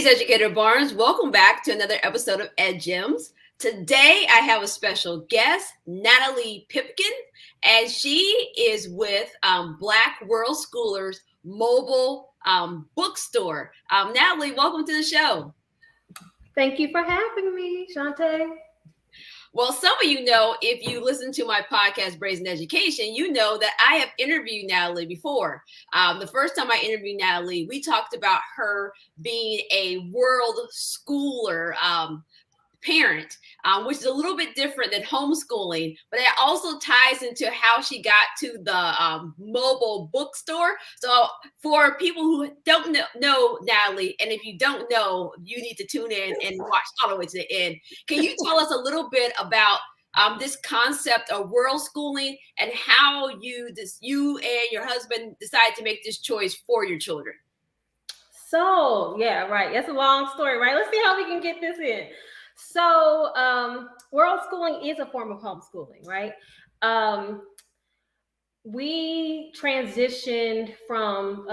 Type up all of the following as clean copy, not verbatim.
Greetings, Educator Barnes. Welcome back to another episode of EdGems. Today, I have a special guest, Natalie Pipkin, and she is with Black WorldSchoolers Mobile Bookstore. Natalie, welcome to the show. Thank you for having me, Shantae. Well, some of you know, if you listen to my podcast, Brazen Education, you know that I have interviewed Natalie before. The first time I interviewed Natalie, we talked about her being a world schooler parent, which is a little bit different than homeschooling, but it also ties into how she got to the mobile bookstore. So for people who don't know Natalie, and if you don't know, you need to tune in and watch all the way to the end. Can you tell us a little bit about this concept of world schooling and how you and your husband decided to make this choice for your children? So, yeah, right. That's a long story, right? Let's see how we can get this in. So, world schooling is a form of homeschooling, right? We transitioned from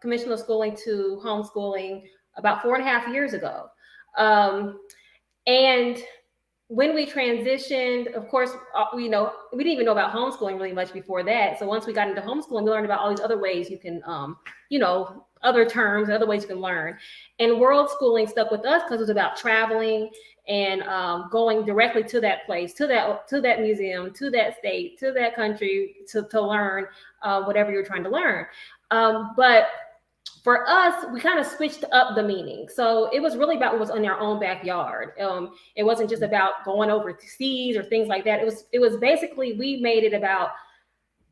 conventional schooling to homeschooling about 4.5 years ago. And when we transitioned, of course, we didn't even know about homeschooling really much before that. So once we got into homeschooling, we learned about all these other ways you can, other terms and other ways you can learn. And world schooling stuck with us because it was about traveling and going directly to that place, to that museum, to that state, to that country to learn whatever you're trying to learn. But for us, we kind of switched up the meaning. So it was really about what was in our own backyard. It wasn't just about going overseas or things like that. It was basically, we made it about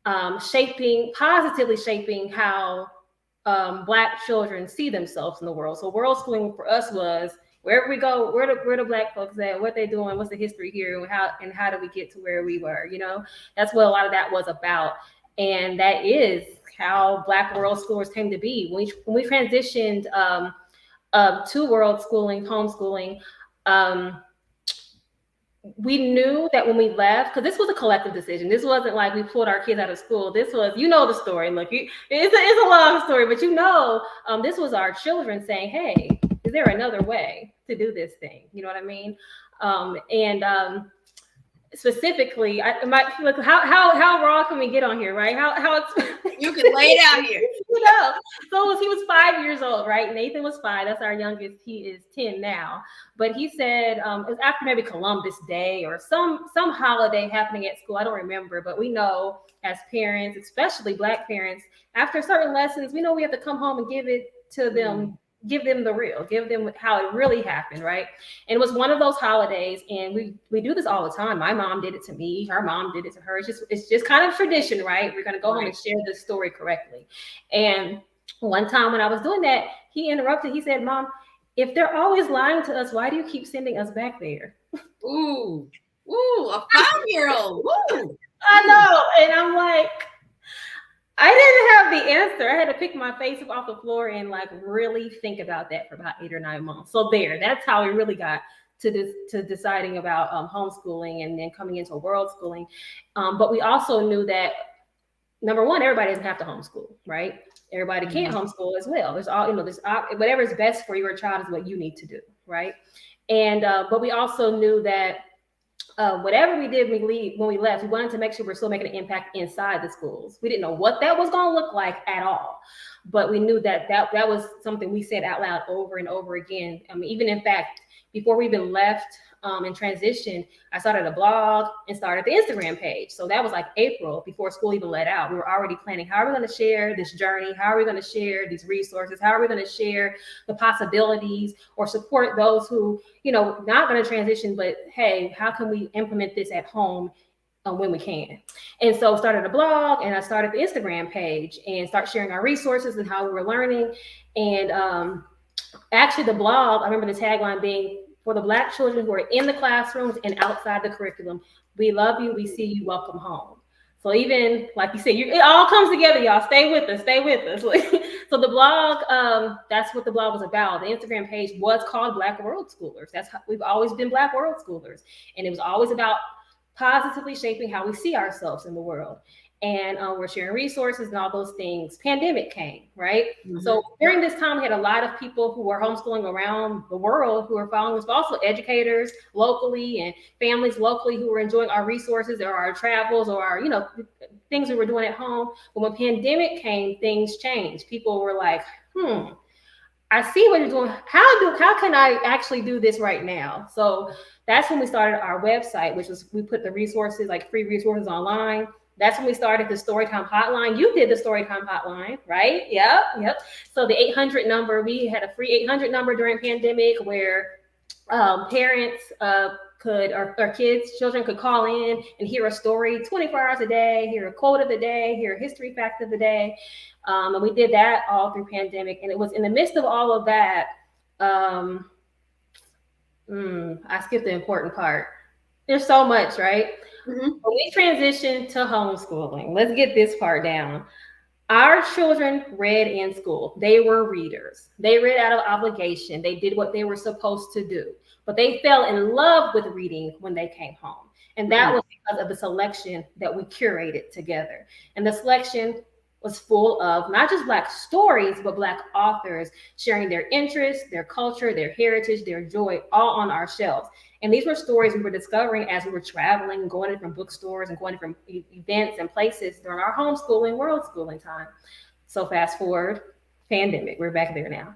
positively shaping how Black children see themselves in the world. So world schooling for us was wherever we go, where the Black folks at, what they doing, what's the history here, and how do we get to where we were? That's what a lot of that was about. And that is how Black world schoolers came to be. When we transitioned to world schooling, homeschooling, we knew that when we left, because this was a collective decision. This wasn't like we pulled our kids out of school. This was, the story. Look, it's a long story, but this was our children saying, hey, is there another way to do this thing? You know what I mean? Specifically, I might look how raw can we get on here, right? How you can lay it out here. So he was 5 years old, right? Nathan was 5. That's our youngest. He is 10 now. But he said it was after maybe Columbus Day or some holiday happening at school. I don't remember, but we know as parents, especially Black parents, after certain lessons, we know we have to come home and give it to them. Give them the real, give them how it really happened, right? And it was one of those holidays, and we do this all the time. My mom did it to me, her mom did it to her. It's just kind of tradition, right? We're gonna go home and share this story correctly. And one time when I was doing that, he interrupted. He said, "Mom, if they're always lying to us, why do you keep sending us back there?" Ooh, a 5-year-old. Ooh. I know, and I'm like, I didn't have the answer. I had to pick my face up off the floor and really think about that for about 8 or 9 months. So that's how we really got to deciding about homeschooling and then coming into world schooling. But we also knew that, number one, everybody doesn't have to homeschool, right? Everybody can't homeschool as well. There's whatever is best for your child is what you need to do, right? And but we also knew that whatever we did when we left, we wanted to make sure we're still making an impact inside the schools. We didn't know what that was going to look like at all, but we knew that was something we said out loud over and over again. I mean, even in fact, before we even left and transitioned, I started a blog and started the Instagram page. So that was like April, before school even let out. We were already planning, how are we going to share this journey? How are we going to share these resources? How are we going to share the possibilities or support those who, not going to transition, but hey, how can we implement this at home when we can? And so started a blog, and I started the Instagram page and start sharing our resources and how we were learning. And actually the blog, I remember the tagline being, for the Black children who are in the classrooms and outside the curriculum, we love you, we see you, welcome home. So even like you said, it all comes together, y'all. Stay with us. So the blog, that's what the blog was about. The Instagram page was called Black WorldSchoolers. We've always been Black WorldSchoolers. And it was always about positively shaping how we see ourselves in the world. and we're sharing resources and all those things. Pandemic came, right? Mm-hmm. So during this time, we had a lot of people who were homeschooling around the world who were following us, but also educators locally and families locally who were enjoying our resources or our travels or our, things we were doing at home. But when pandemic came, things changed. People were like, I see what you're doing. How can I actually do this right now? So that's when we started our website, which was we put the resources, like free resources online. That's when we started the Storytime hotline. You did the Storytime hotline, right? Yep. So the 800 number, we had a free 800 number during pandemic where parents could or kids, children could call in and hear a story 24 hours a day, hear a quote of the day, hear a history fact of the day. And we did that all through pandemic. And it was in the midst of all of that. I skipped the important part. There's so much, right? Mm-hmm. When we transitioned to homeschooling, let's get this part down. Our children read in school. They were readers. They read out of obligation. They did what they were supposed to do. But they fell in love with reading when they came home. And that was because of the selection that we curated together. And the selection was full of not just Black stories, but Black authors sharing their interests, their culture, their heritage, their joy, all on our shelves. And these were stories we were discovering as we were traveling, going to different bookstores and going to different events and places during our homeschooling, world schooling time. So fast forward, pandemic, we're back there now.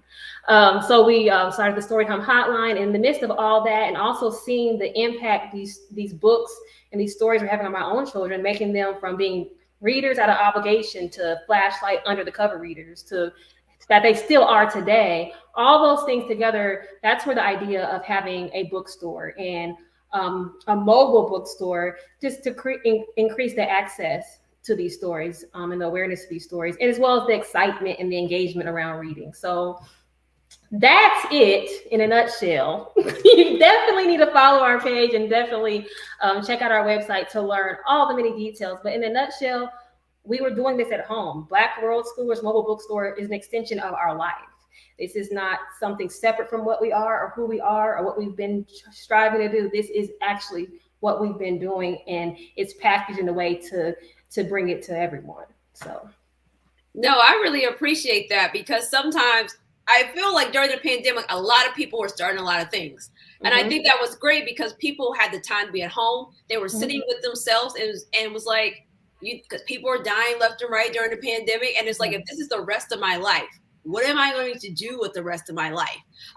So we started the Storytime hotline in the midst of all that, and also seeing the impact these books and these stories were having on my own children, making them from being readers out of obligation to flashlight under the cover readers to that they still are today. All those things together, that's where the idea of having a bookstore and a mobile bookstore, just to increase the access to these stories and the awareness of these stories, and as well as the excitement and the engagement around reading. So that's it in a nutshell. You definitely need to follow our page and definitely check out our website to learn all the many details. But in a nutshell, we were doing this at home. Black WorldSchoolers Mobile Bookstore is an extension of our life. This is not something separate from what we are or who we are or what we've been striving to do. This is actually what we've been doing, and it's packaged in a way to bring it to everyone. So, no, I really appreciate that, because sometimes I feel like during the pandemic, a lot of people were starting a lot of things. And I think that was great because people had the time to be at home. They were sitting with themselves, and it was like, because people were dying left and right during the pandemic. And it's like, if this is the rest of my life, what am I going to do with the rest of my life?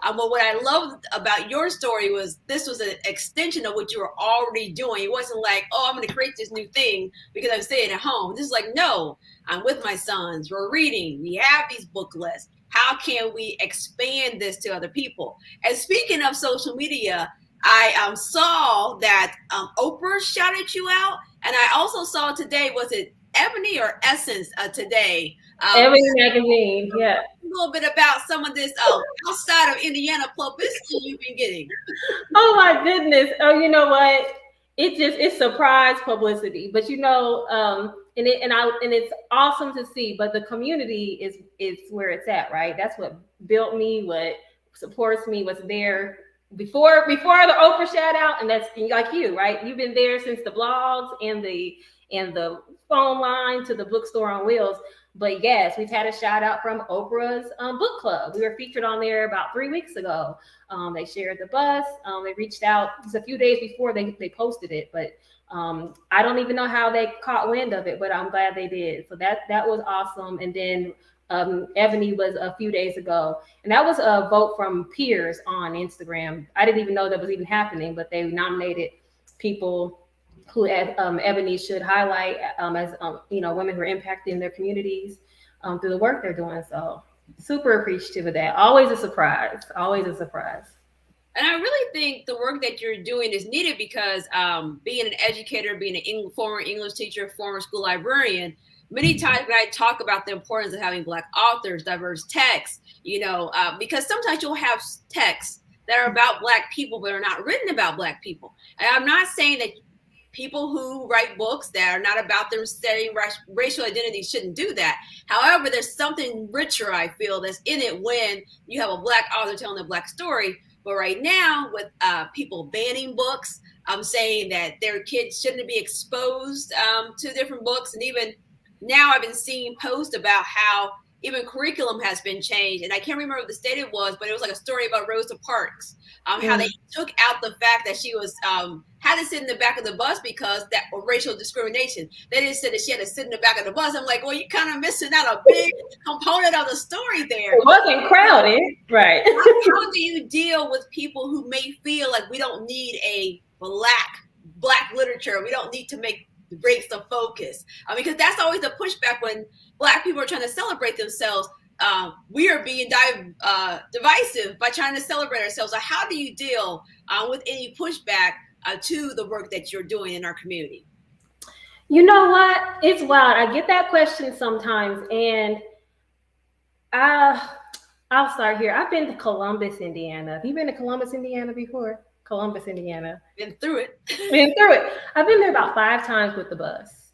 But what I loved about your story was this was an extension of what you were already doing. It wasn't like, oh, I'm going to create this new thing because I'm staying at home. This is like, no, I'm with my sons. We're reading. We have these book lists. How can we expand this to other people? And speaking of social media, I saw that Oprah shouted you out. And I also saw today, was it Ebony or Essence today? Ebony magazine, yeah. A little bit about some of this outside of Indiana publicity you've been getting. Oh my goodness. Oh, you know what? It's surprise publicity, but and it's awesome to see. But the community is where it's at, right? That's what built me, what supports me, what's there before the Oprah shout out, and that's like you, right? You've been there since the blogs and the phone line to the bookstore on wheels. But yes, we've had a shout out from Oprah's book club. We were featured on there about 3 weeks ago. They shared the bus. They reached out just a few days before they posted it, but I don't even know how they caught wind of it, but I'm glad they did. So that was awesome. And then Ebony was a few days ago, and that was a vote from peers on Instagram. I didn't even know that was even happening, but they nominated people who Ebony should highlight as women who are impacting their communities through the work they're doing. So super appreciative of that. Always a surprise. Always a surprise. And I really think the work that you're doing is needed because being an educator, being a former English teacher, former school librarian, many times when I talk about the importance of having Black authors, diverse texts, because sometimes you'll have texts that are about Black people, but are not written about Black people. And I'm not saying that people who write books that are not about their studying racial identity shouldn't do that. However, there's something richer, I feel, that's in it when you have a Black author telling a Black story. But right now, with people banning books, saying that their kids shouldn't be exposed to different books. And even now I've been seeing posts about how even curriculum has been changed. And I can't remember what the state it was, but it was like a story about Rosa Parks, how they took out the fact that she was had to sit in the back of the bus because that racial discrimination. They didn't say that she had to sit in the back of the bus. I'm like, well, you're kind of missing out a big component of the story there. It wasn't crowded, right? How do you deal with people who may feel like we don't need a black literature? We don't need to make race the focus, because that's always the pushback when Black people are trying to celebrate themselves. We are being divisive by trying to celebrate ourselves. So how do you deal with any pushback to the work that you're doing in our community? You know what? It's wild. I get that question sometimes, and I'll start here. I've been to Columbus, Indiana. Have you been to Columbus, Indiana before? Columbus, Indiana. Been through it. I've been there about 5 times with the bus.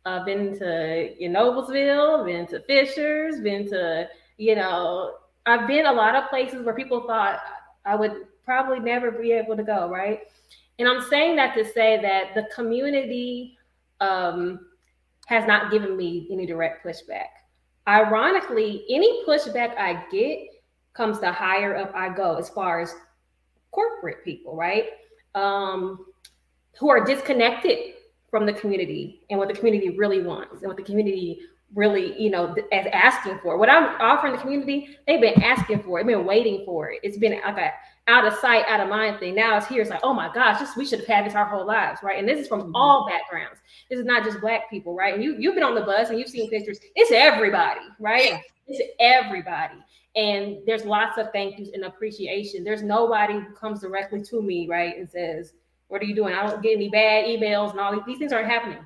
I've been to Noblesville, been to Fishers, been to, I've been a lot of places where people thought I would probably never be able to go, right? And I'm saying that to say that the community has not given me any direct pushback. Ironically, any pushback I get comes the higher up I go as far as corporate people, right? Who are disconnected from the community and what the community really wants and what the community really, is asking for. What I'm offering the community, they've been asking for it. They've been waiting for it. It's been like a out of sight, out of mind thing. Now it's here. It's like, oh my gosh, we should have had this our whole lives, right? And this is from all backgrounds. This is not just Black people, right? And you've been on the bus and you've seen pictures. It's everybody, right? Yeah. It's everybody. And there's lots of thank yous and appreciation. There's nobody who comes directly to me, right, and says, what are you doing? I don't get any bad emails and all these things aren't happening.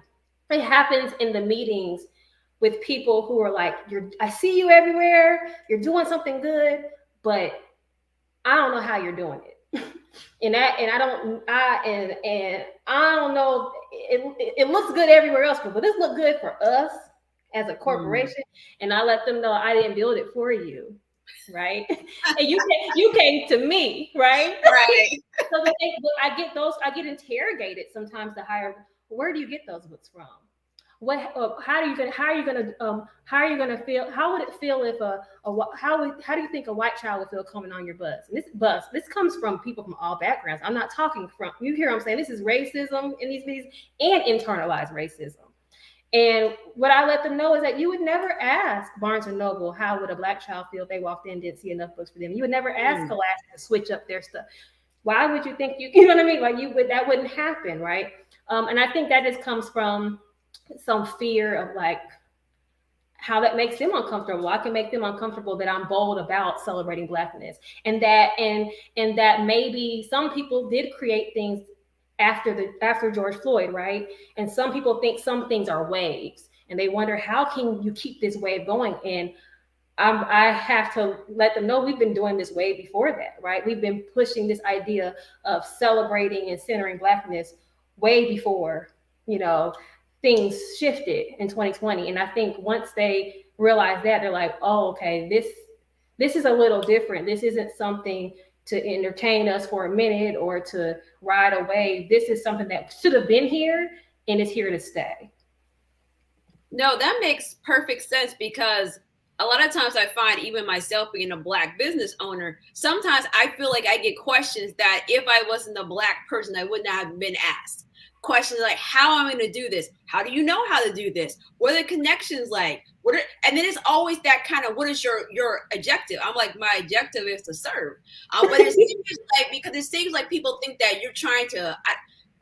It happens in the meetings with people who are like, I see you everywhere. You're doing something good, but I don't know how you're doing it. and I don't know. It looks good everywhere else, but this look good for us as a corporation. And I let them know I didn't build it for you. Right. And you came to me, right? Right. So I get interrogated sometimes to hire, where do you get those books from? How are you gonna feel? How would it feel if how do you think a white child would feel coming on your bus? And this comes from people from all backgrounds. I'm not talking from, you hear what I'm saying? This is racism in these meetings and internalized racism. And what I let them know is that you would never ask Barnes & Noble, how would a Black child feel if they walked in and didn't see enough books for them? You would never ask Scholastic to switch up their stuff. Why would you think you know what I mean? Like that wouldn't happen, right? And I think that just comes from some fear of like how that makes them uncomfortable. I can make them uncomfortable that I'm bold about celebrating Blackness, and that maybe some people did create things after George Floyd, right? And some people think some things are waves, and they wonder how can you keep this wave going? And I have to let them know we've been doing this way before that, right? We've been pushing this idea of celebrating and centering Blackness way before, things shifted in 2020. And I think once they realize that, they're like, oh, okay, this is a little different. This isn't something to entertain us for a minute or to ride a wave. This is something that should have been here and is here to stay. No, that makes perfect sense, because a lot of times I find, even myself being a Black business owner, sometimes I feel like I get questions that if I wasn't a Black person, I would not have been asked. Questions like, how am I going to do this? How do you know how to do this? What are the connections like? And then it's always that kind of, what is your objective? I'm like, my objective is to serve. But it seems like people think that you're trying to,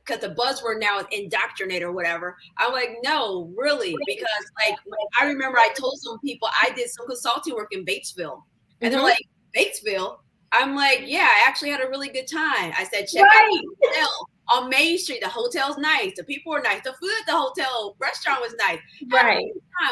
because the buzzword now is indoctrinate or whatever. I'm like, no, really, because like I remember I told some people I did some consulting work in Batesville, and they're like, Batesville? I'm like, yeah, I actually had a really good time. I said, check out the hotel on Main Street. The hotel's nice. The people were nice. The food at the hotel restaurant was nice. Right.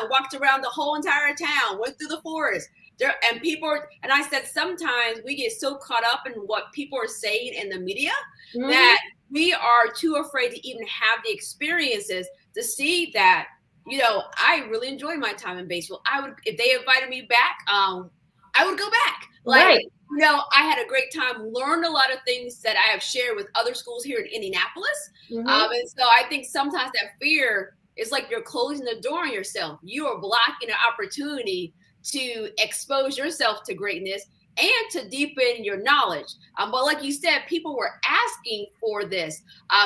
Walked around the whole entire town, went through the forest. And I said, sometimes we get so caught up in what people are saying in the media that we are too afraid to even have the experiences to see that, I really enjoyed my time in Batesville. If they invited me back, I would go back. Right. I had a great time, learned a lot of things that I have shared with other schools here in Indianapolis. Mm-hmm. And so I think sometimes that fear is like you're closing the door on yourself. You are blocking an opportunity to expose yourself to greatness and to deepen your knowledge. But like you said, people were asking for this.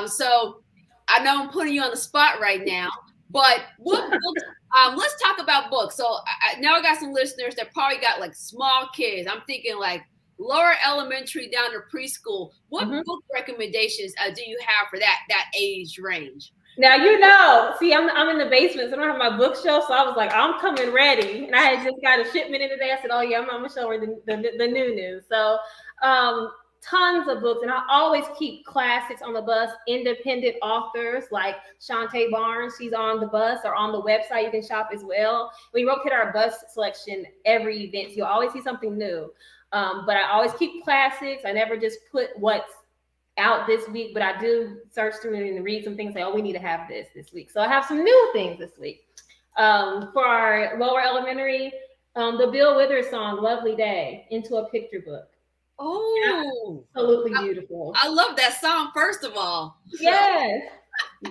So I know I'm putting you on the spot right now, but what books? Let's talk about books. So now I got some listeners that probably got like small kids. I'm thinking like lower elementary down to preschool. What Mm-hmm. book recommendations do you have for that age range? Now, see, I'm in the basement, so I don't have my bookshelf. So I was like, I'm coming ready, and I had just got a shipment in today. I said, oh yeah, I'm gonna show her the new news. So, tons of books, and I always keep classics on the bus. Independent authors like Shantae Barnes, she's on the bus or on the website. You can shop as well. We rotate our bus selection every event, so you'll always see something new. But I always keep classics. I never just put what's out this week, but I do search through it and read some things. Say, oh, we need to have this week. So I have some new things this week. For our lower elementary, the Bill Withers song "Lovely Day" into a picture book. Oh, Absolutely beautiful. I love that song. First of all, Yes,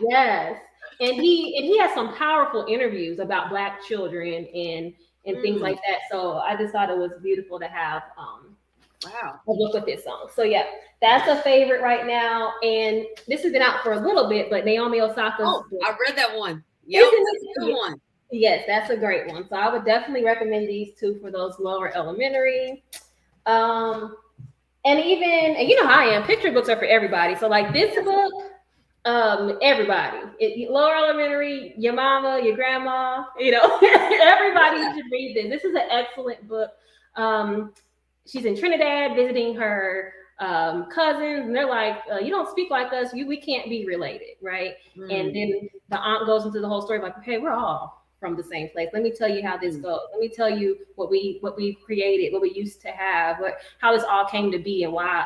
yes, and he has some powerful interviews about Black children and things like that. So I just thought it was beautiful to have wow, a book with this song. So yeah, that's a favorite right now. And this has been out for a little bit, but Naomi Osaka's book. I read that one. Yep, that's a good one. Yes, that's a great one. So I would definitely recommend these two for those lower elementary. And even, and you know how I am, picture books are for everybody. So like this book, everybody, lower elementary, your mama, your grandma, everybody should read this. This is an excellent book. She's in Trinidad visiting her cousins, and they're like, you don't speak like us, we can't be related, right? And then the aunt goes into the whole story like, okay, we're all from the same place. Let me tell you how this goes. Let me tell you what we created, what we used to have, how this all came to be, and why,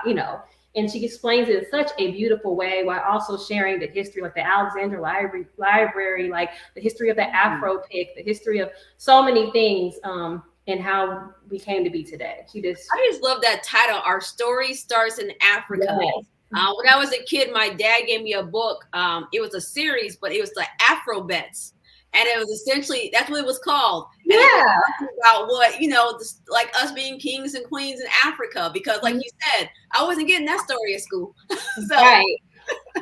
And she explains it in such a beautiful way, while also sharing the history, like the Alexander Library, like the history of the Afro pick, the history of so many things, and how we came to be today. I just love that title. Our story starts in Africa. Yes. When I was a kid, my dad gave me a book. It was a series, but it was the Afro Bets. And it was essentially, that's what it was called. And it was about what, like us being kings and queens in Africa. Because like you said, I wasn't getting that story at school. So. Right.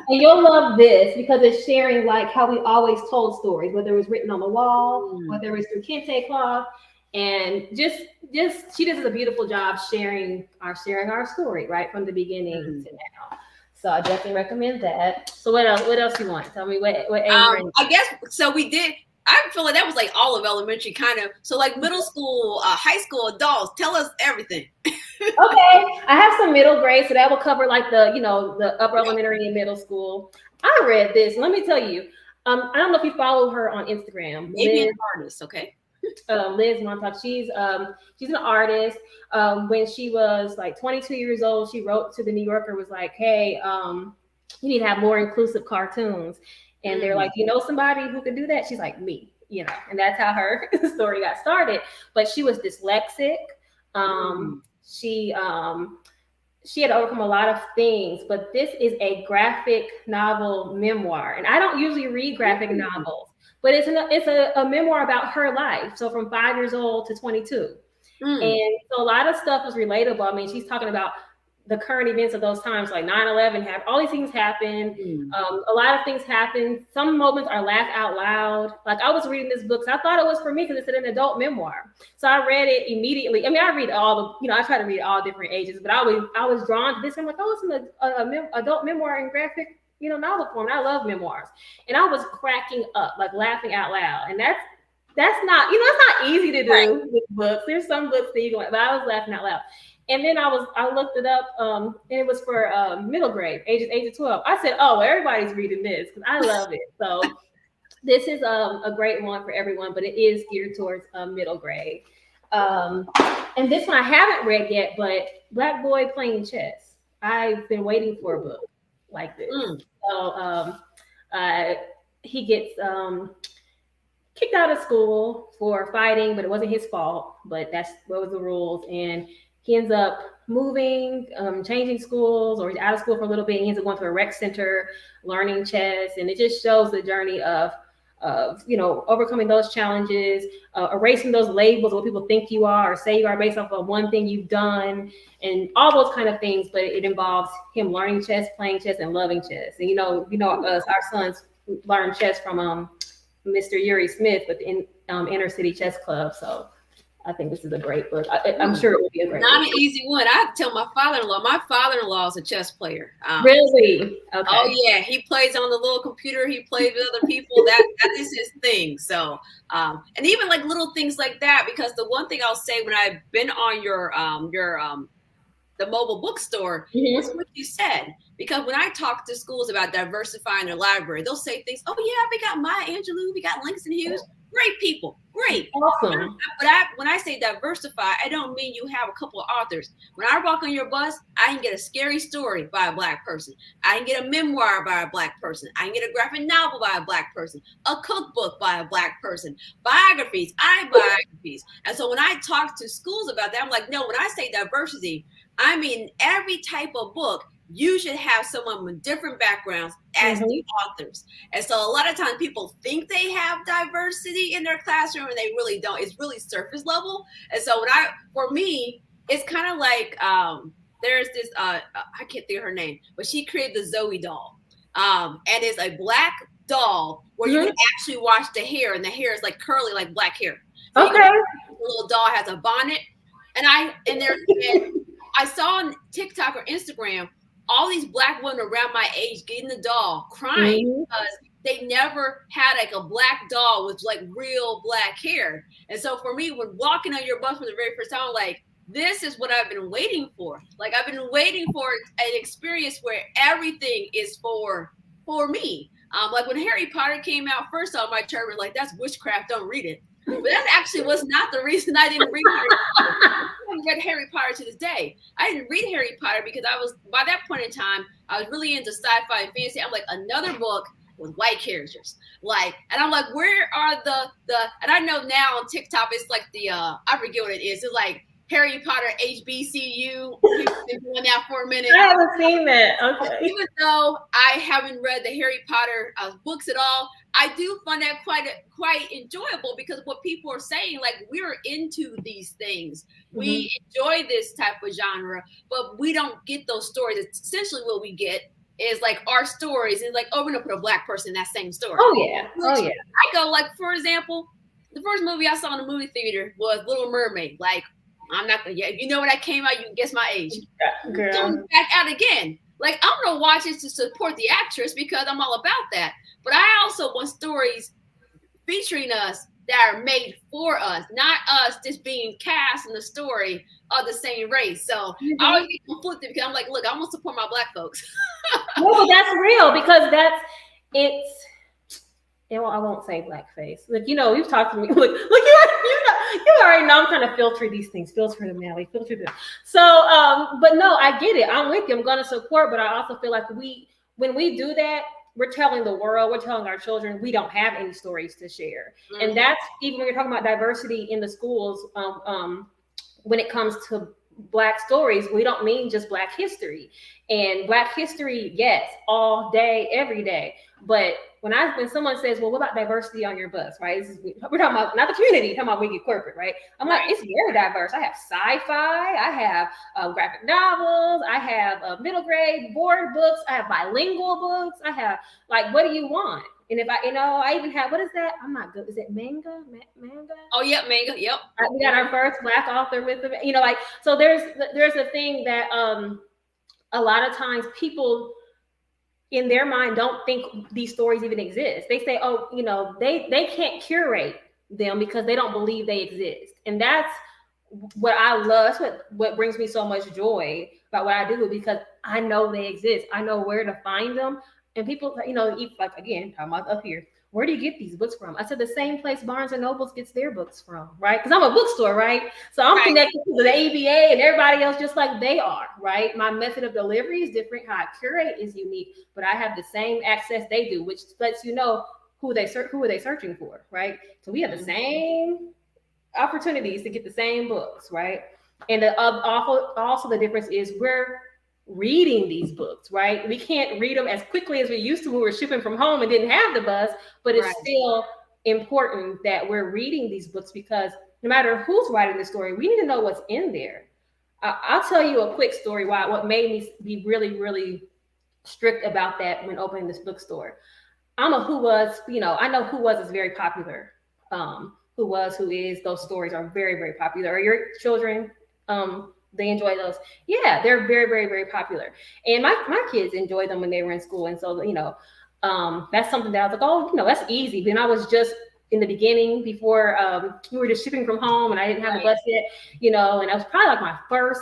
And you'll love this because it's sharing like how we always told stories, whether it was written on the wall, whether it was through kente cloth. And just she does a beautiful job sharing our story right from the beginning to now. So I definitely recommend that. So what else you want? Tell me what age I guess so. We did. I feel like that was like all of elementary kind of. So like middle school, high school, adults. Tell us everything. Okay, I have some middle grade, so that will cover like the upper elementary and middle school. I read this. Let me tell you. I don't know if you follow her on Instagram. Maybe an artist. Okay. Liz Montauk. She's an artist. When she was like 22 years old, she wrote to the New Yorker, was like, hey, you need to have more inclusive cartoons. And they're like, somebody who could do that? She's like, me, and that's how her story got started. But she was dyslexic. She had to overcome a lot of things, but this is a graphic novel memoir. And I don't usually read graphic novels. But it's a memoir about her life. So from 5 years old to 22. And so a lot of stuff was relatable. I mean, she's talking about the current events of those times, like 9/11 happened. All these things happened. A lot of things happened. Some moments are laugh out loud. Like I was reading this book, so I thought it was for me because it's an adult memoir. So I read it immediately. I mean, I read I try to read all different ages, but I was drawn to this. I'm like, oh, it's an adult memoir in graphic novel form. I love memoirs. And I was cracking up, like laughing out loud. And that's not, it's not easy to do with books. There's some books that you go, but I was laughing out loud. And then I looked it up, and it was for middle grade, ages 8 to 12. I said, oh, everybody's reading this because I love it. So this is a great one for everyone, but it is geared towards middle grade. And this one I haven't read yet, but Black Boy Playing Chess. I've been waiting for a book like this. So he gets kicked out of school for fighting, but it wasn't his fault. But what was the rules. And he ends up moving, changing schools, or he's out of school for a little bit. And he ends up going to a rec center, learning chess, and it just shows the journey of overcoming those challenges, erasing those labels of what people think you are or say you are based off of one thing you've done, and all those kind of things. But it involves him learning chess, playing chess, and loving chess. And us, our sons learn chess from Mr. Yuri Smith with the Inner City Chess Club. So I think this is a great book. I'm sure it will be a great book. Not an easy one. I have to tell my father-in-law. My father-in-law is a chess player. Really? Okay. Oh yeah, he plays on the little computer. He plays with other people. That is his thing. So, and even like little things like that. Because the one thing I'll say when I've been on your the mobile bookstore is what you said. Because when I talk to schools about diversifying their library, they'll say things. Oh yeah, we got Maya Angelou, we got Langston Hughes. Great people, great. Awesome. But when I say diversify, I don't mean you have a couple of authors. When I walk on your bus, I can get a scary story by a Black person. I can get a memoir by a Black person. I can get a graphic novel by a Black person, a cookbook by a Black person, biographies, biographies. And so when I talk to schools about that, I'm like, no, when I say diversity, I mean every type of book. You should have someone with different backgrounds as the authors. And so a lot of times people think they have diversity in their classroom and they really don't. It's really surface level. And so for me, it's kind of like there's this, I can't think of her name, but she created the Zoe doll. And it's a Black doll where you can actually watch the hair, and the hair is like curly, like Black hair. So okay. The little doll has a bonnet. And I saw on TikTok or Instagram, all these Black women around my age getting the doll, crying because they never had like a Black doll with like real Black hair. And so for me, when walking on your bus for the very first time, I'm like, this is what I've been waiting for. Like I've been waiting for an experience where everything is for me. Like when Harry Potter came out, first off, my church was like, that's witchcraft, don't read it. But that actually was not the reason I didn't read Harry Potter. I haven't read Harry Potter to this day. I didn't read Harry Potter because by that point in time, I was really into sci-fi and fantasy. I'm like, another book with white characters. And I'm like, where are the and I know now on TikTok, it's like I forget what it is. It's like Harry Potter HBCU. People been doing that for a minute. I haven't seen that. Okay. Even though I haven't read the Harry Potter books at all, I do find that quite enjoyable because what people are saying, like we're into these things. We enjoy this type of genre, but we don't get those stories. It's essentially what we get is like our stories and like, oh, we're gonna put a Black person in that same story. Oh yeah. I go like, for example, the first movie I saw in the movie theater was Little Mermaid. Like, I'm not gonna. If you know when that came out, you can guess my age. Girl. So back out again. Like I'm gonna watch it to support the actress because I'm all about that. But I also want stories featuring us that are made for us, not us just being cast in the story of the same race. So I always get conflicted because I'm like, look, I want to support my Black folks. No, but that's real because it's. Well, I won't say blackface. Like you've talked to me. Look, you already know I'm kind of filtering these things. Filter them, Natalie. Filter them. So, but no, I get it. I'm with you. I'm going to support, but I also feel like when we do that, we're telling the world, we're telling our children, we don't have any stories to share. And that's even when you're talking about diversity in the schools. When it comes to Black stories, we don't mean just Black history. And Black history, yes, all day, every day. But when someone says, well, what about diversity on your bus, right? We're talking about not the community, we're talking about we get corporate, right? I'm like, it's very diverse. I have sci-fi, I have graphic novels, I have middle grade board books, I have bilingual books, I have what do you want? And if I even have, what is that? I'm not good. Is it manga? Manga? Oh, yeah, manga. Yep. We got our first Black author with them. So there's a thing that a lot of times people in their mind don't think these stories even exist. They say, oh, they can't curate them because they don't believe they exist. And that's what I love. That's what brings me so much joy about what I do, because I know they exist. I know where to find them. And people, again, talking about up here, where do you get these books from? I said the same place Barnes and Noble gets their books from, right? Because I'm a bookstore, right? So I'm connected to the ABA and everybody else just like they are, right? My method of delivery is different. How I curate is unique, but I have the same access they do, which lets you know who are they searching for, right? So we have the same opportunities to get the same books, right? And also the difference is we're reading these books, right? We can't read them as quickly as we used to when we were shipping from home and didn't have the bus, but it's still important that we're reading these books, because no matter who's writing the story, we need to know what's in there. I'll tell you a quick story why what made me be really, really strict about that when opening this bookstore. I'm a Who Was, I know Who Was is very popular. Who Was, Who Is, those stories are very, very popular. Are your children, they enjoy those? Yeah, they're very, very, very popular. And my kids enjoyed them when they were in school. And so, that's something that I was like, oh, that's easy. Then I was just in the beginning before we were just shipping from home and I didn't have a bus yet, and I was probably like my first,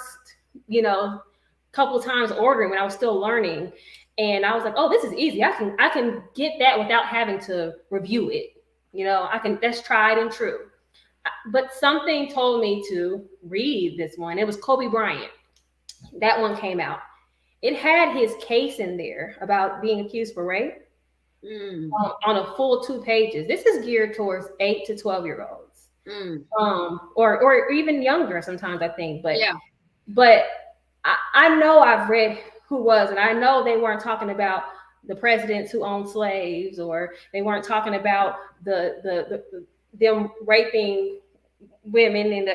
couple of times ordering when I was still learning. And I was like, oh, this is easy. I can get that without having to review it. That's tried and true. But something told me to read this one. It was Kobe Bryant. That one came out. It had his case in there about being accused for rape on a full 2 pages. This is geared towards 8 to 12-year-olds, or even younger sometimes, I think. But I know I've read Who Was, and I know they weren't talking about the presidents who owned slaves, or they weren't talking about them raping women, and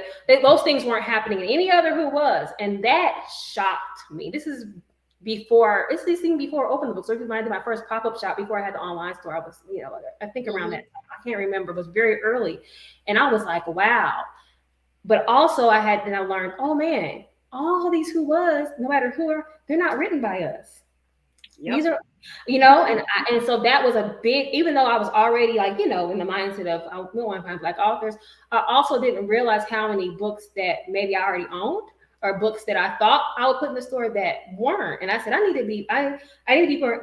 those things weren't happening in any other Who Was, and that shocked me. This is before Open the Bookstore. When I did my first pop-up shop before I had the online store, I was, I think around that time. I can't remember. It was very early, and I was like, wow. But also I learned, oh man, all these Who Was, no matter who they're not written by us. Yep. These are, and so that was a big, even though I was already like, in the mindset of I want to find Black authors, I also didn't realize how many books that maybe I already owned, or books that I thought I would put in the store that weren't. And I said, I need to be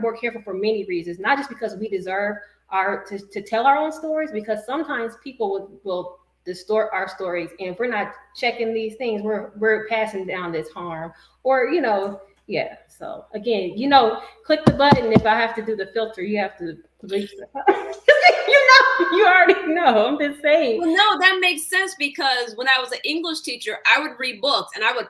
more careful for many reasons, not just because we deserve to tell our own stories, because sometimes people will distort our stories, and if we're not checking these things, we're passing down this harm, or yeah. So again, click the button. If I have to do the filter, you have to you already know. I'm just saying. Well, no, that makes sense, because when I was an English teacher, I would read books and I would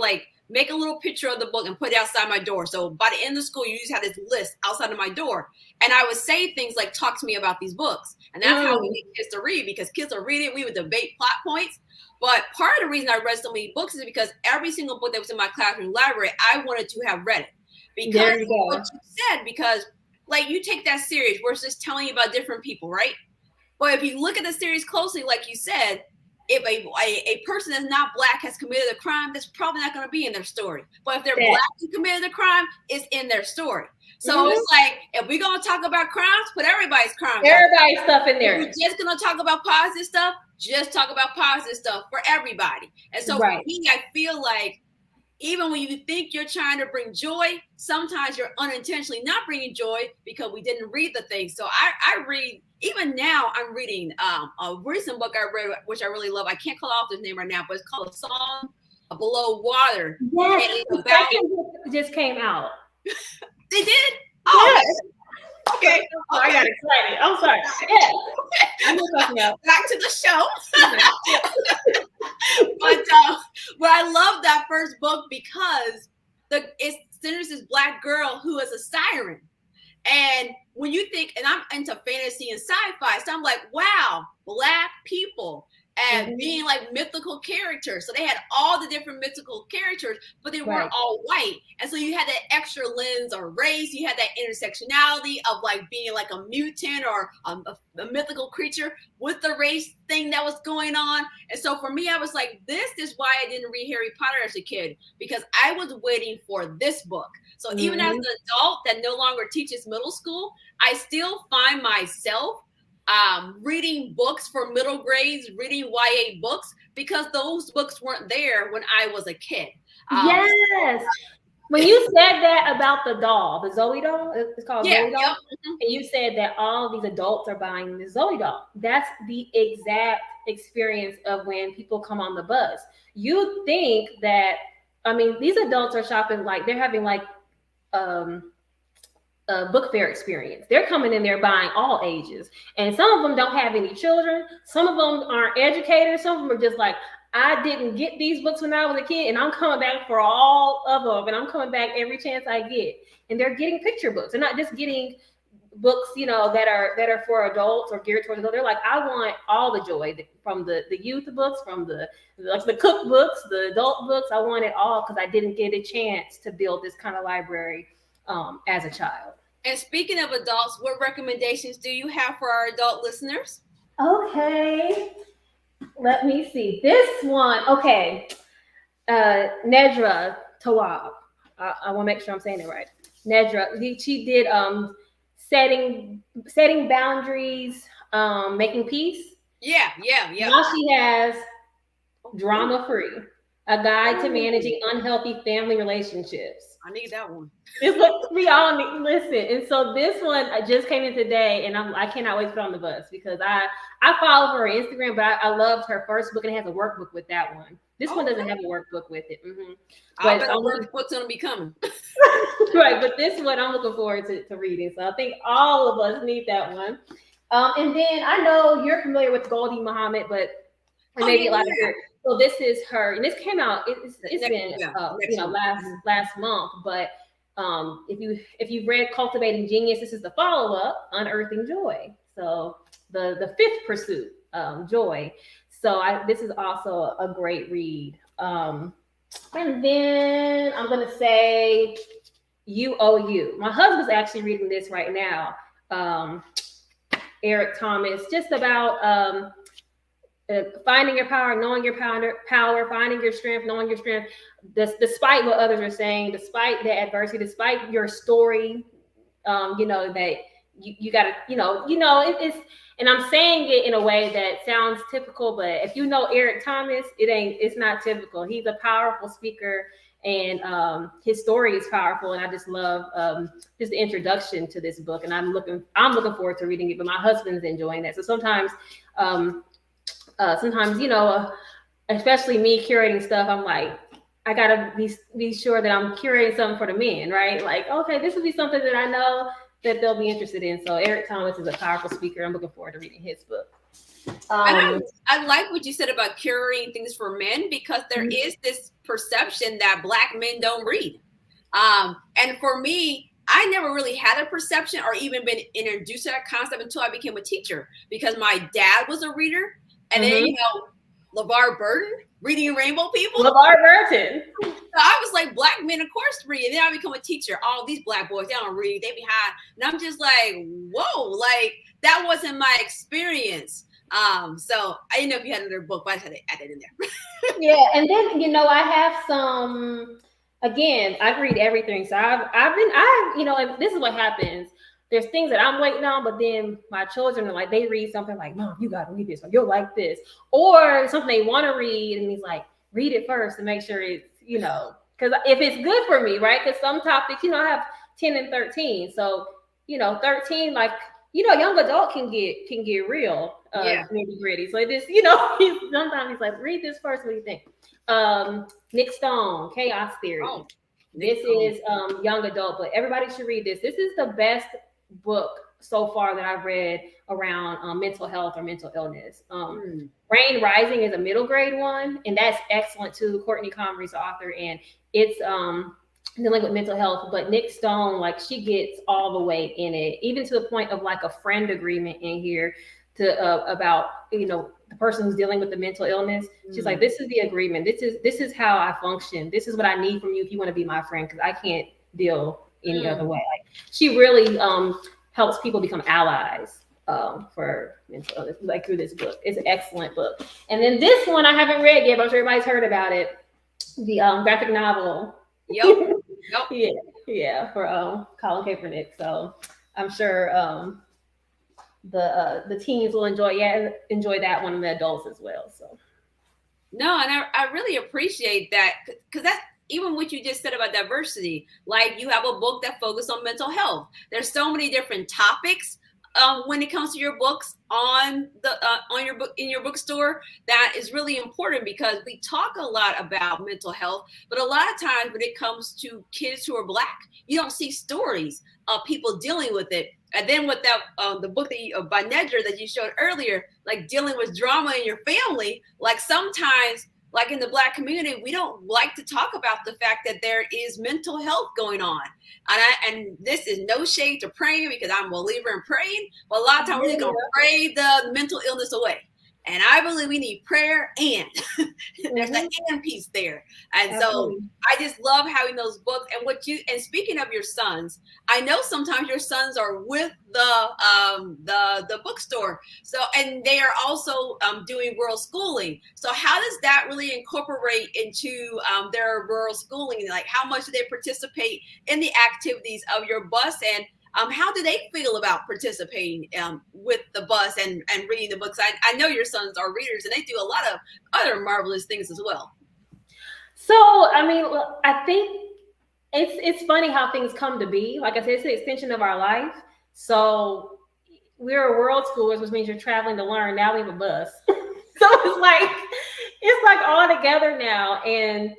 like make a little picture of the book and put it outside my door. So by the end of school, you just had this list outside of my door. And I would say things like, talk to me about these books. And that's how we get kids to read, because kids will read it. We would debate plot points. But part of the reason I read so many books is because every single book that was in my classroom library, I wanted to have read it. Because of what you said, because like you take that series where it's just telling you about different people, right? But if you look at the series closely, like you said, if a person that's not Black has committed a crime, that's probably not going to be in their story. But if they're Black and committed a crime, it's in their story. So it's like, if we're going to talk about crimes, put everybody's crimes. Everybody's stuff in there. If we're just going to talk about positive stuff, just talk about positive stuff for everybody. And so for me, I feel like even when you think you're trying to bring joy, sometimes you're unintentionally not bringing joy because we didn't read the thing. So I read, even now I'm reading a recent book I read, which I really love. I can't call off this name right now, but it's called A Song Below Water. Yes, the second book just came out. They did? Oh, yes. Okay. Oh, I got excited. I'm sorry. Yeah. I'm talking about. Back to the show. But I love that first book because it centers this Black girl who is a siren. And when you think, and I'm into fantasy and sci-fi, so I'm like, wow, Black people and being like mythical characters. So they had all the different mythical characters, but they weren't all white. And so you had that extra lens or race. You had that intersectionality of like being like a mutant or a mythical creature with the race thing that was going on. And so for me, I was like, this is why I didn't read Harry Potter as a kid, because I was waiting for this book. So even as an adult that no longer teaches middle school, I still find myself reading books for middle grades, reading YA books, because those books weren't there when I was a kid. Yes. When you said that about the doll, the Zoe doll, it's called Zoe doll, and you said that all of these adults are buying the Zoe doll. That's the exact experience of when people come on the bus. You think that, I mean, these adults are shopping like they're having like a book fair experience. They're coming in there buying all ages, and some of them don't have any children. Some of them aren't educators. Some of them are just like, I didn't get these books when I was a kid, and I'm coming back for all of them, and I'm coming back every chance I get. And they're getting picture books. They're not just getting books, that are for adults or geared towards adults. They're like, I want all the joy from the youth books, from the cookbooks, the adult books. I want it all because I didn't get a chance to build this kind of library as a child. And speaking of adults, what recommendations do you have for our adult listeners? Okay, let me see this one. Okay, Nedra Tawwab. I want to make sure I'm saying it right. Nedra, she did setting boundaries, making peace. Yeah. Now she has Drama Free, a guide to managing unhealthy family relationships. I need that one. It's what we all need. Listen, and so this one I just came in today, and I cannot wait to put on the bus because I follow her on Instagram, but I loved her first book, and it has a workbook with that one. This one doesn't have a workbook with it. Mm-hmm. I bet the workbook's gonna be coming. Right, but this one I'm looking forward to reading. So I think all of us need that one. And then I know you're familiar with Goldie Muhammad, but maybe a lot of her. So this is her, and this came out. It's been last month. But if you've read Cultivating Genius, this is the follow up, Unearthing Joy. So the fifth pursuit, joy. So this is also a great read. And then I'm gonna say You Owe You. My husband's actually reading this right now. Eric Thomas, just about finding your power, knowing your power, finding your strength, knowing your strength, despite what others are saying, despite the adversity, despite your story, that you gotta, it's, and I'm saying it in a way that sounds typical, but if you know Eric Thomas, it's not typical. He's a powerful speaker, and his story is powerful, and I just love just the introduction to this book, and I'm looking forward to reading it, but my husband's enjoying that. So sometimes, especially me curating stuff, I'm like, I gotta be sure that I'm curating something for the men, right? Like, okay, this would be something that I know that they'll be interested in. So Eric Thomas is a powerful speaker. I'm looking forward to reading his book. I like what you said about curating things for men, because there is this perception that Black men don't read. And for me, I never really had a perception or even been introduced to that concept until I became a teacher, because my dad was a reader. And then, LeVar Burton, Reading Rainbow People. LeVar Burton. So I was like, Black men, of course, read. And then I become a teacher. All these Black boys, they don't read. They behind. And I'm just like, whoa, like that wasn't my experience. So I didn't know if you had another book, but I had to add it in there. Yeah, and then I have some. Again, I read everything. So and this is what happens. There's things that I'm waiting on, but then my children are like, they read something like, Mom, you got to read this, or you'll like this, or something they want to read, and he's like, read it first to make sure it's, because if it's good for me, right? Because some topics, I have 10 and 13, so 13, like, young adult can get real, nitty gritty. So it just, sometimes he's like, read this first. What do you think? Nick Stone, Chaos Theory. Oh, this is young adult, but everybody should read this. This is the best book so far that I've read around mental health or mental illness. Rain Rising is a middle grade one, and that's excellent too. Courtney Comrie's the author, and it's dealing with mental health. But Nick Stone, like, she gets all the way in it, even to the point of like a friend agreement in here to about the person who's dealing with the mental illness. She's like, this is the agreement. This is how I function. This is what I need from you if you want to be my friend, because I can't deal any other way. Like, she really helps people become allies for mental illness, like through this book. It's an excellent book. And then this one I haven't read yet, but I'm sure everybody's heard about it. The graphic novel. Yep. Yeah, for Colin Kaepernick. So I'm sure the teens will enjoy that one, and the adults as well. So no, and I really appreciate that, because that's even what you just said about diversity. Like, you have a book that focuses on mental health. There's so many different topics when it comes to your books on your bookstore, that is really important, because we talk a lot about mental health, but a lot of times when it comes to kids who are Black, you don't see stories of people dealing with it. And then with that, the book that by Nedra that you showed earlier, like dealing with drama in your family, like sometimes like in the Black community, we don't like to talk about the fact that there is mental health going on. And this is no shade to praying, because I'm a believer in praying, but a lot of times we're going to pray the mental illness away. And I believe we need prayer, and there's the and piece there. And so I just love having those books. And speaking of your sons, I know sometimes your sons are with the bookstore. So, and they are also doing world schooling. So how does that really incorporate into their world schooling? Like, how much do they participate in the activities of your bus, and how do they feel about participating with the bus and reading the books? I know your sons are readers, and they do a lot of other marvelous things as well. So, I mean, I think it's funny how things come to be. Like I said, it's the extension of our life. So we're world schoolers, which means you're traveling to learn. Now we have a bus. So it's like all together now. And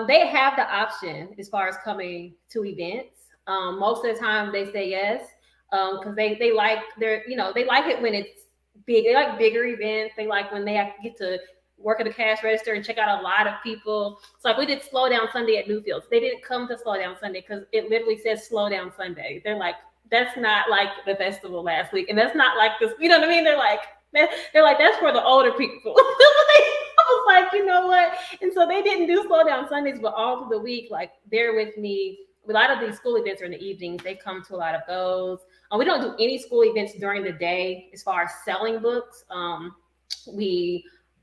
they have the option as far as coming to events. Most of the time they say yes, because they like they like it when it's big. They like bigger events. They like when they get to work at the cash register and check out a lot of people. So like we did Slow Down Sunday at Newfields. They didn't come to Slow Down Sunday because it literally says Slow Down Sunday. They're like, that's not like the festival last week, and that's not like this. You know what I mean? They're like that's for the older people. I was like, you know what? And so they didn't do Slow Down Sundays, but all through the week, like they're with me. A lot of these school events are in the evenings. They come to a lot of those. We don't do any school events during the day as far as selling books.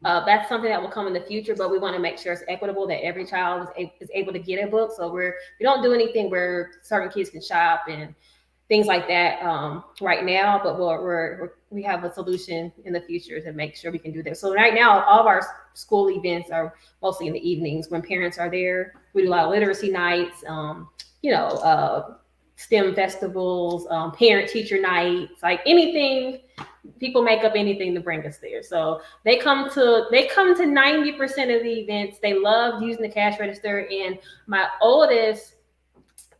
That's something that will come in the future, but we want to make sure it's equitable, that every child is able to get a book. So we don't do anything where certain kids can shop and things like that right now, but we have a solution in the future to make sure we can do that. So right now, all of our school events are mostly in the evenings when parents are there. We do a lot of literacy nights, STEM festivals, parent-teacher nights, like anything. People make up anything to bring us there. So they come to 90% of the events. They love using the cash register. And my oldest,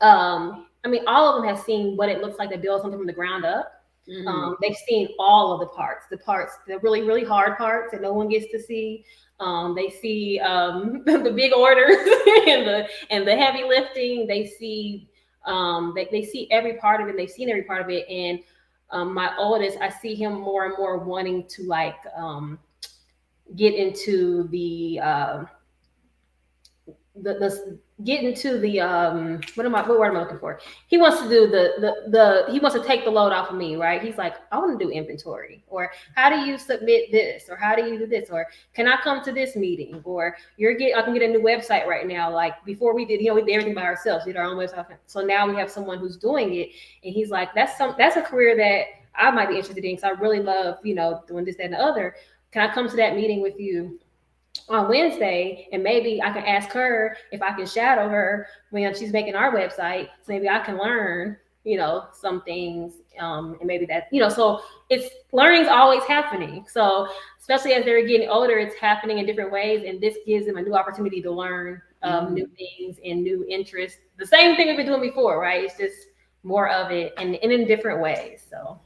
all of them have seen what it looks like to build something from the ground up. Mm-hmm. They've seen all of the parts, the really, really hard parts that no one gets to see. They see the big orders and the heavy lifting. They see they see every part of it. They've seen every part of it. And my oldest, I see him more and more wanting to get into the what word am I looking for? He wants to do he wants to take the load off of me, right? He's like, I want to do inventory, or how do you submit this, or how do you do this, or can I come to this meeting, or I can get a new website right now. Like before we did everything by ourselves, did our own website. So now we have someone who's doing it, and he's like, that's a career that I might be interested in, because I really love doing this, that, and the other. Can I come to that meeting with you on Wednesday, and maybe I can ask her if I can shadow her when she's making our website, so maybe I can learn some things, and maybe that so it's learning's always happening. So especially as they're getting older, it's happening in different ways, and this gives them a new opportunity to learn new things and new interests. The same thing we've been doing before, right? It's just more of it and in different ways. So.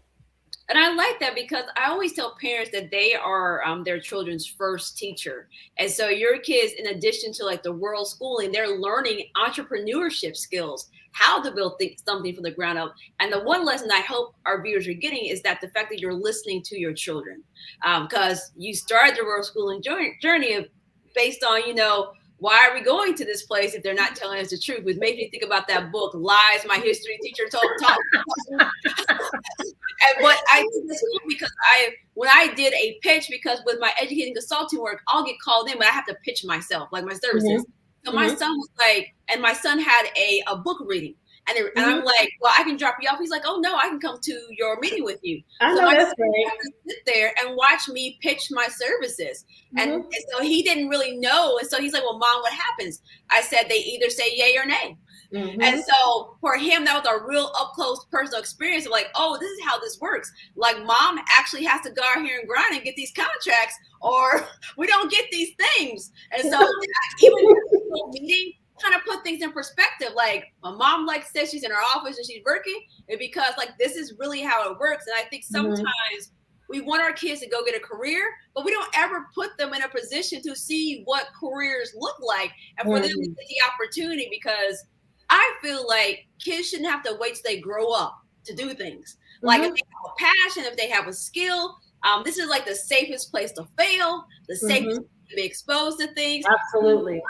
And I like that, because I always tell parents that they are their children's first teacher. And so your kids, in addition to like the world schooling, they're learning entrepreneurship skills, how to build something from the ground up. And the one lesson I hope our viewers are getting is that the fact that you're listening to your children, because you started your world schooling journey based on, why are we going to this place if they're not telling us the truth? Which made me think about that book, Lies My History Teacher Told. But I think this cool, because when I did a pitch, because with my educating consulting work, I'll get called in, but I have to pitch myself, like my services. Mm-hmm. So my son was like, and my son had a book reading. And I'm like, well, I can drop you off. He's like, oh, no, I can come to your meeting with you. So my son had to sit there and watch me pitch my services. Mm-hmm. And so he didn't really know. And so he's like, well, Mom, what happens? I said, they either say yay or nay. Mm-hmm. And so for him, that was a real up close personal experience of like, oh, this is how this works. Like, Mom actually has to go out here and grind and get these contracts, or we don't get these things. And so even in meeting, kind of put things in perspective. Like, my mom says she's in her office and she's working, and because like this is really how it works. And I think sometimes we want our kids to go get a career, but we don't ever put them in a position to see what careers look like and for them to get the opportunity, because I feel like kids shouldn't have to wait till they grow up to do things. Like if they have a passion, if they have a skill, this is like the safest place to fail, the safest place to be exposed to things. Absolutely.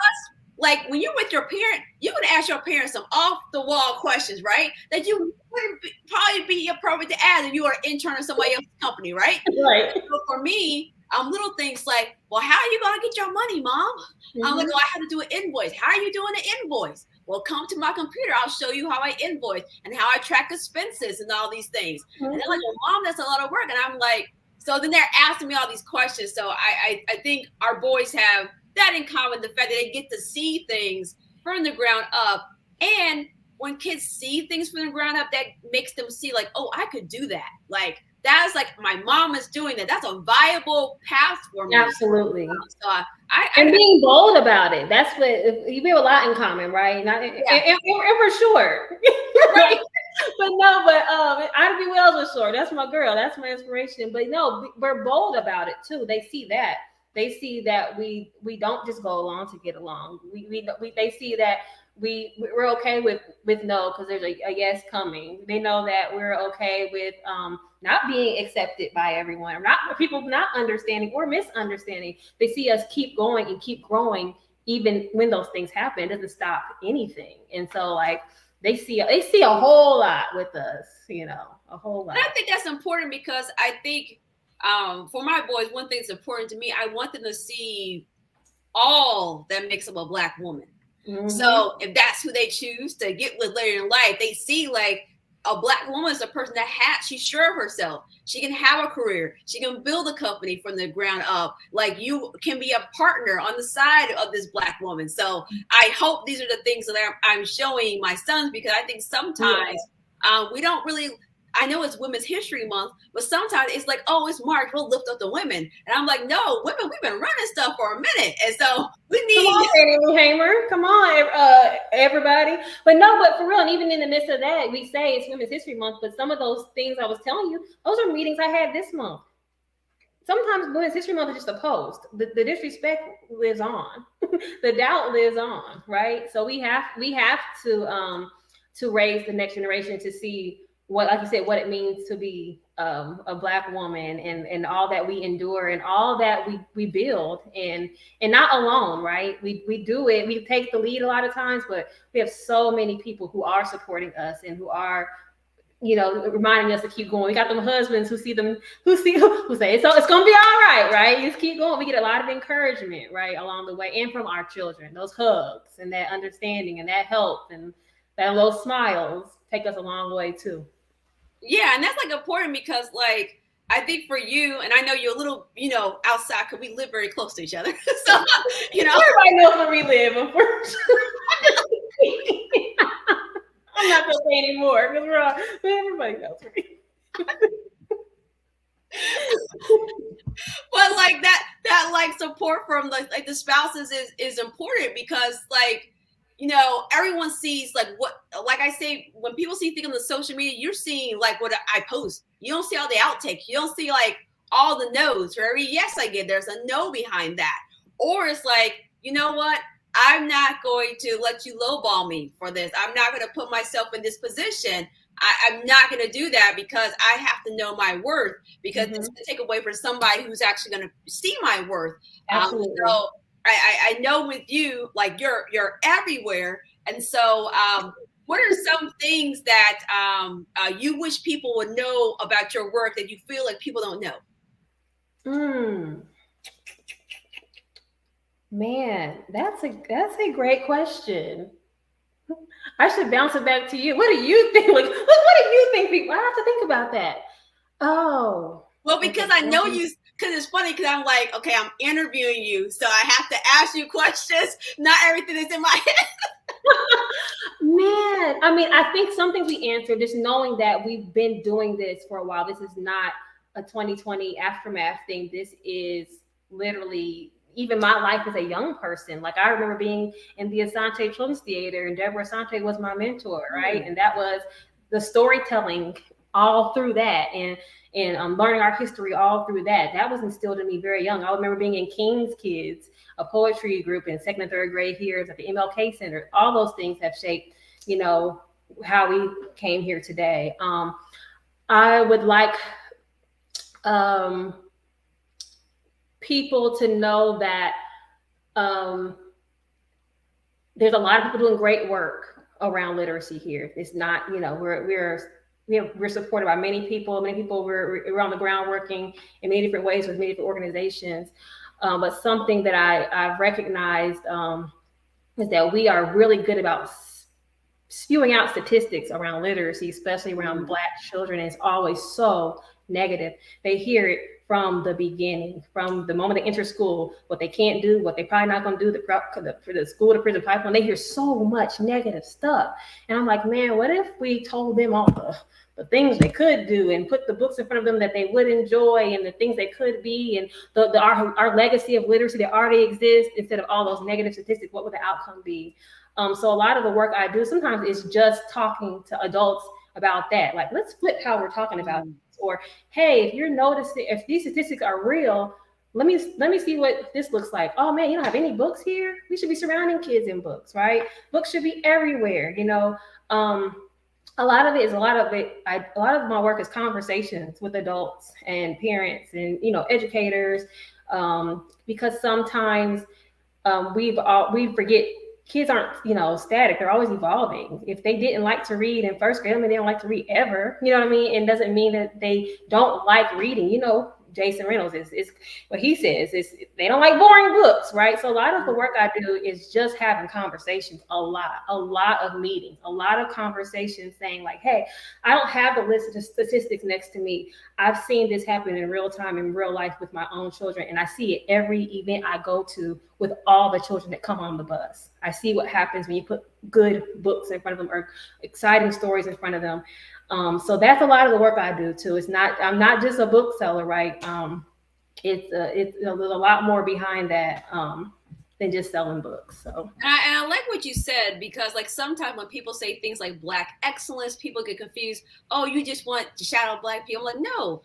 Like when you're with your parent, you can ask your parents some off the wall questions, right? That you wouldn't probably be appropriate to ask if you were an intern in somebody else's company, right? Right. So for me, little things like, well, how are you gonna get your money, mom? I'm like, oh, I have to do an invoice. How are you doing an invoice? Well, come to my computer. I'll show you how I invoice and how I track expenses and all these things. And they're like, well, mom, that's a lot of work. And I'm like, so then they're asking me all these questions. So I think our boys have that in common, the fact that they get to see things from the ground up. And when kids see things from the ground up, that makes them see like, oh, I could do that. Like, that's like my mom is doing that. That's a viable path for me. Absolutely. So and being bold about it. That's what we have a lot in common, right? And for sure. Right. But Ida B. Wells was short. That's my girl. That's my inspiration. But no, we're bold about it too. They see that. They see that we don't just go along to get along. They see that we're okay with no, because there's a yes coming. They know that we're okay with not being accepted by everyone, people not understanding or misunderstanding. They see us keep going and keep growing, even when those things happen. It doesn't stop anything. And so like they see a whole lot with us, a whole lot. And I think that's important, because I think for my boys, one thing that's important to me, I want them to see all that makes up a Black woman. So if that's who they choose to get with later in life, they see like a Black woman is a person that she's sure of herself. She can have a career. She can build a company from the ground up. Like, you can be a partner on the side of this Black woman. So I hope these are the things that I'm showing my sons, because I think sometimes we don't really, I know it's Women's History Month, but sometimes it's like, oh, it's March, we'll lift up the women. And I'm like, no, women, we've been running stuff for a minute. And so we need... Come on, Fannie Hamer. Come on, everybody. But for real, and even in the midst of that, we say it's Women's History Month, but some of those things I was telling you, those are meetings I had this month. Sometimes Women's History Month is just a post. The disrespect lives on. The doubt lives on, right? So we have to raise the next generation to see what, like you said, what it means to be a Black woman, and all that we endure and all that we build, and not alone, right? We do it. We take the lead a lot of times, but we have so many people who are supporting us and who are, reminding us to keep going. We got them husbands who say it's gonna be all right, right? You just keep going. We get a lot of encouragement, right, along the way, and from our children. Those hugs and that understanding and that help and those smiles take us a long way too. Yeah, and that's like important, because like I think for you, and I know you're a little, outside, because we live very close to each other. So, everybody knows where we live, unfortunately. I'm not gonna say anymore, because everybody knows where we live. But like that like support from like the spouses is important, because like, everyone sees like what, like I say, when people see things on the social media, you're seeing like what I post. You don't see all the outtakes. You don't see like all the no's. For every yes I get, there's a no behind that. Or it's like, you know what? I'm not going to let you lowball me for this. I'm not going to put myself in this position. I'm not going to do that, because I have to know my worth, because it's going to take away from somebody who's actually going to see my worth. Absolutely. So I know with you, like you're everywhere. And so what are some things that you wish people would know about your work that you feel like people don't know? Man, that's a great question. I should bounce it back to you. What do you think? Like, what do you think people? I have to think about that. Oh, well, because I know you. Because it's funny, because I'm like, okay, I'm interviewing you, so I have to ask you questions. Not everything is in my head. Man, I mean, I think some things we answered, just knowing that we've been doing this for a while. This is not a 2020 aftermath thing. This is literally even my life as a young person. Like, I remember being in the Asante Children's Theater, and Deborah Asante was my mentor, right? And that was the storytelling all through that, and learning our history all through that. That was instilled in me very young. I remember being in King's Kids, a poetry group in second and third grade here at the MLK Center. All those things have shaped, how we came here today. I would like people to know that there's a lot of people doing great work around literacy here. It's not, we're supported by many people. Many people we're on the ground working in many different ways with many different organizations. But something that I've recognized is that we are really good about spewing out statistics around literacy, especially around Black children. And it's always so negative. They hear it from the beginning, from the moment they enter school, what they can't do, what they probably not going to do for the school to prison pipeline. They hear so much negative stuff. And I'm like, man, what if we told them all the things they could do and put the books in front of them that they would enjoy and the things they could be and our legacy of literacy that already exists, instead of all those negative statistics, what would the outcome be? So a lot of the work I do sometimes is just talking to adults about that. Like, let's flip how we're talking about this. Or, hey, if you're noticing, if these statistics are real, let me see what this looks like. Oh man, you don't have any books here? We should be surrounding kids in books, right? Books should be everywhere. A lot of my work is conversations with adults and parents and educators, because sometimes we forget kids aren't static. They're always evolving. If they didn't like to read in first grade, I mean, they don't like to read ever. You know what I mean? And doesn't mean that they don't like reading. Jason Reynolds is what he says is they don't like boring books, right? So a lot of the work I do is just having conversations, a lot of meetings, a lot of conversations saying like, hey, I don't have the list of statistics next to me. I've seen this happen in real time, in real life with my own children. And I see it every event I go to with all the children that come on the bus. I see what happens when you put good books in front of them or exciting stories in front of them. So that's a lot of the work I do too. I'm not just a bookseller, right? There's a lot more behind that than just selling books. So and I like what you said, because like sometimes when people say things like Black excellence, people get confused. Oh, you just want to shout out Black people. I'm like, no,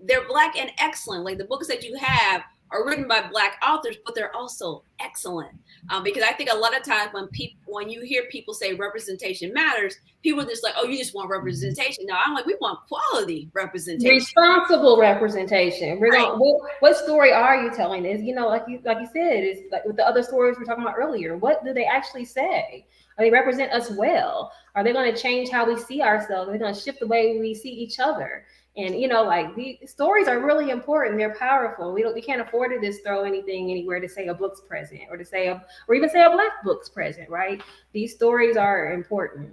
they're Black and excellent. Like the books that you have are written by Black authors, but they're also excellent. Because I think a lot of times when you hear people say representation matters, people are just like, oh, you just want representation. No, I'm like, we want quality representation. Responsible representation. What story are you telling? Is like you said, is like with the other stories we were talking about earlier. What do they actually say? Are they represent us well? Are they going to change how we see ourselves? Are they going to shift the way we see each other? And like the stories are really important. They're powerful. We can't afford to just throw anything anywhere to say a book's present or even say a Black book's present, right? These stories are important.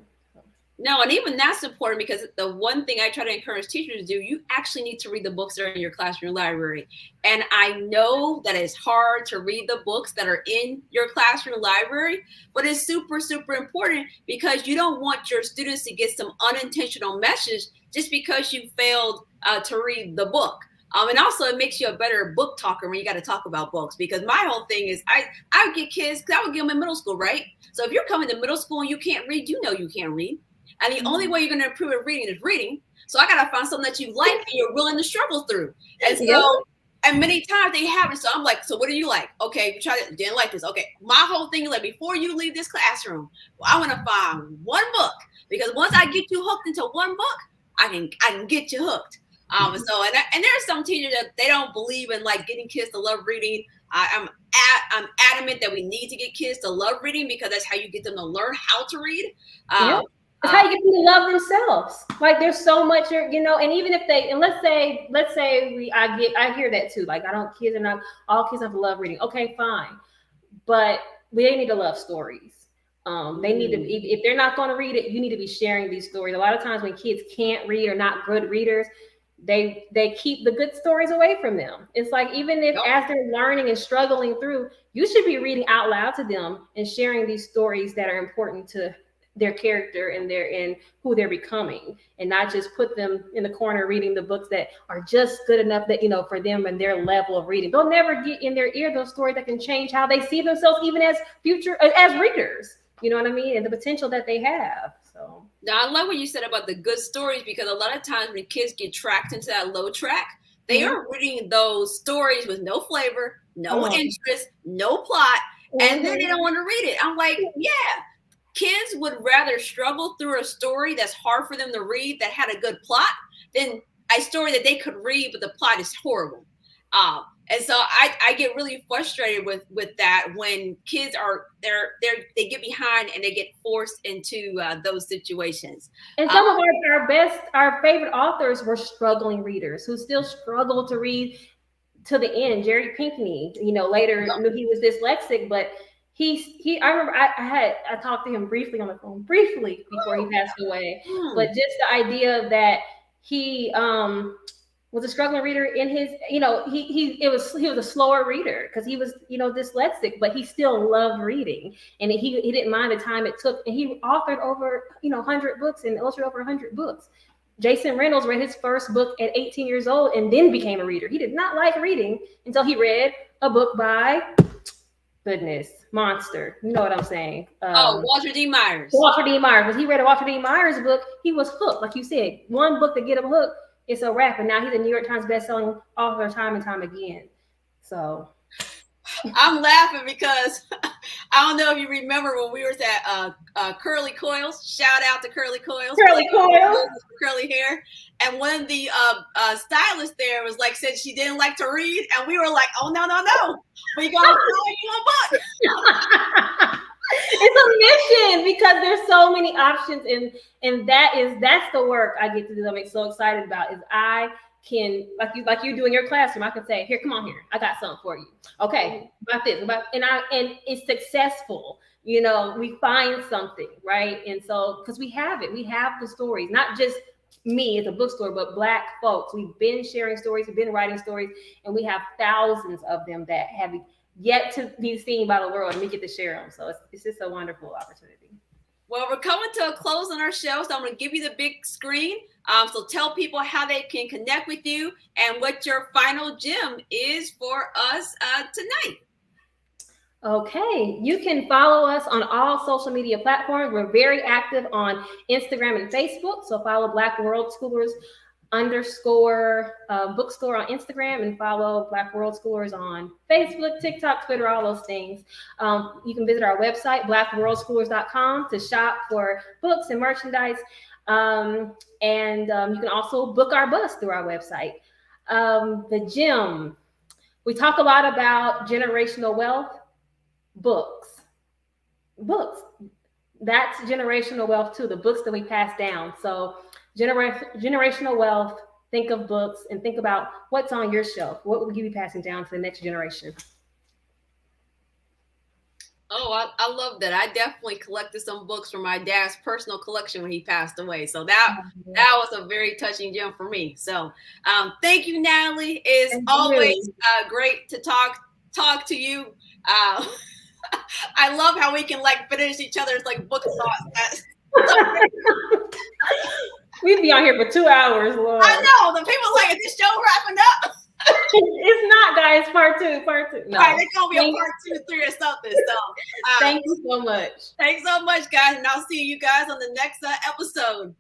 No, and even that's important, because the one thing I try to encourage teachers to do, you actually need to read the books that are in your classroom library. And I know that it's hard to read the books that are in your classroom library, but it's super, super important, because you don't want your students to get some unintentional message just because you failed to read the book. And also it makes you a better book talker when you got to talk about books, because my whole thing is I would get kids, because I would get them in middle school, right? So if you're coming to middle school and you can't read, you can't read. And the only way you're going to improve at reading is reading. So I got to find something that you like and you're willing to struggle through. And so, and many times they haven't. So I'm like, so what do you like? Okay, didn't like this. Okay, my whole thing is like, before you leave this classroom, I want to find one book, because once I get you hooked into one book, I can get you hooked. And there are some teachers that they don't believe in like getting kids to love reading. I'm adamant that we need to get kids to love reading, because that's how you get them to learn how to read. It's how you get them to love themselves. Like there's so much, and even if let's say I hear that too. Like all kids have to love reading. Okay, fine. But they need to love stories. They need to, if they're not going to read it, you need to be sharing these stories. A lot of times when kids can't read or not good readers, they keep the good stories away from them. It's like, even if as they're learning and struggling through, you should be reading out loud to them and sharing these stories that are important to their character and who they're becoming, and not just put them in the corner reading the books that are just good enough that for them and their level of reading. They'll never get in their ear those stories that can change how they see themselves, even as readers. You know what I mean? And the potential that they have. So now I love what you said about the good stories, because a lot of times when kids get tracked into that low track, they are reading those stories with no flavor, no interest, no plot, and then they don't want to read it. I'm like, yeah, kids would rather struggle through a story that's hard for them to read that had a good plot than a story that they could read but the plot is horrible. And so I get really frustrated with that when kids are they get behind and they get forced into those situations. And some of our favorite authors were struggling readers who still struggle to read to the end. Jerry Pinkney, later knew he was dyslexic, but I remember I talked to him briefly on the phone, briefly before he passed away. But just the idea that he was a struggling reader in his, he was a slower reader because he was, dyslexic, but he still loved reading, and he didn't mind the time it took. And he authored over, 100 books and illustrated over 100 books. Jason Reynolds read his first book at 18 years old and then became a reader. He did not like reading until he read a book by, monster. You know what I'm saying? Walter D. Myers. Walter D. Myers. When he read a Walter D. Myers book, he was hooked. Like you said, one book to get him hooked, it's a wrap. And now he's a New York Times bestselling author time and time again. So I'm laughing because I don't know if you remember when we were at Curly Coils. Shout out to Curly Coils. Curly hair. And one of the stylists there was like, said she didn't like to read. And we were like, oh, no. We got to throw you a book. It's a mission because there's so many options. And that's the work I get to do. I'm so excited about is I can, like you do in your classroom, I can say, here, come on here. I got something for you. Okay, about this, and it's successful. We find something, right? And so, because we have the stories, not just me at the bookstore, but Black folks. We've been sharing stories, we've been writing stories, and we have thousands of them that have yet to be seen by the world, and we get to share them. So it's just a wonderful opportunity. Well, we're coming to a close on our show, so I'm going to give you the big screen. So tell people how they can connect with you and what your final gem is for us tonight. Okay, you can follow us on all social media platforms. We're very active on Instagram and Facebook. So follow Black WorldSchoolers _ bookstore on Instagram, and follow Black WorldSchoolers on Facebook, TikTok, Twitter, all those things. You can visit our website, blackworldschoolers.com, to shop for books and merchandise. And you can also book our bus through our website. The gem, we talk a lot about generational wealth. Books, that's generational wealth too, the books that we pass down. So generational wealth, think of books and think about what's on your shelf. What will you be passing down to the next generation? Oh, I love that. I definitely collected some books from my dad's personal collection when he passed away. So that was a very touching gem for me. So thank you, Natalie. It's always great to talk to you. I love how we can finish each other's book thoughts. We'd be on here for 2 hours, Lord. I know. The people is this show wrapping up? It's not, guys. Part two. No. All right, it's gonna be a part 2, 3, or something. So thank you so much. Thanks so much, guys, and I'll see you guys on the next episode.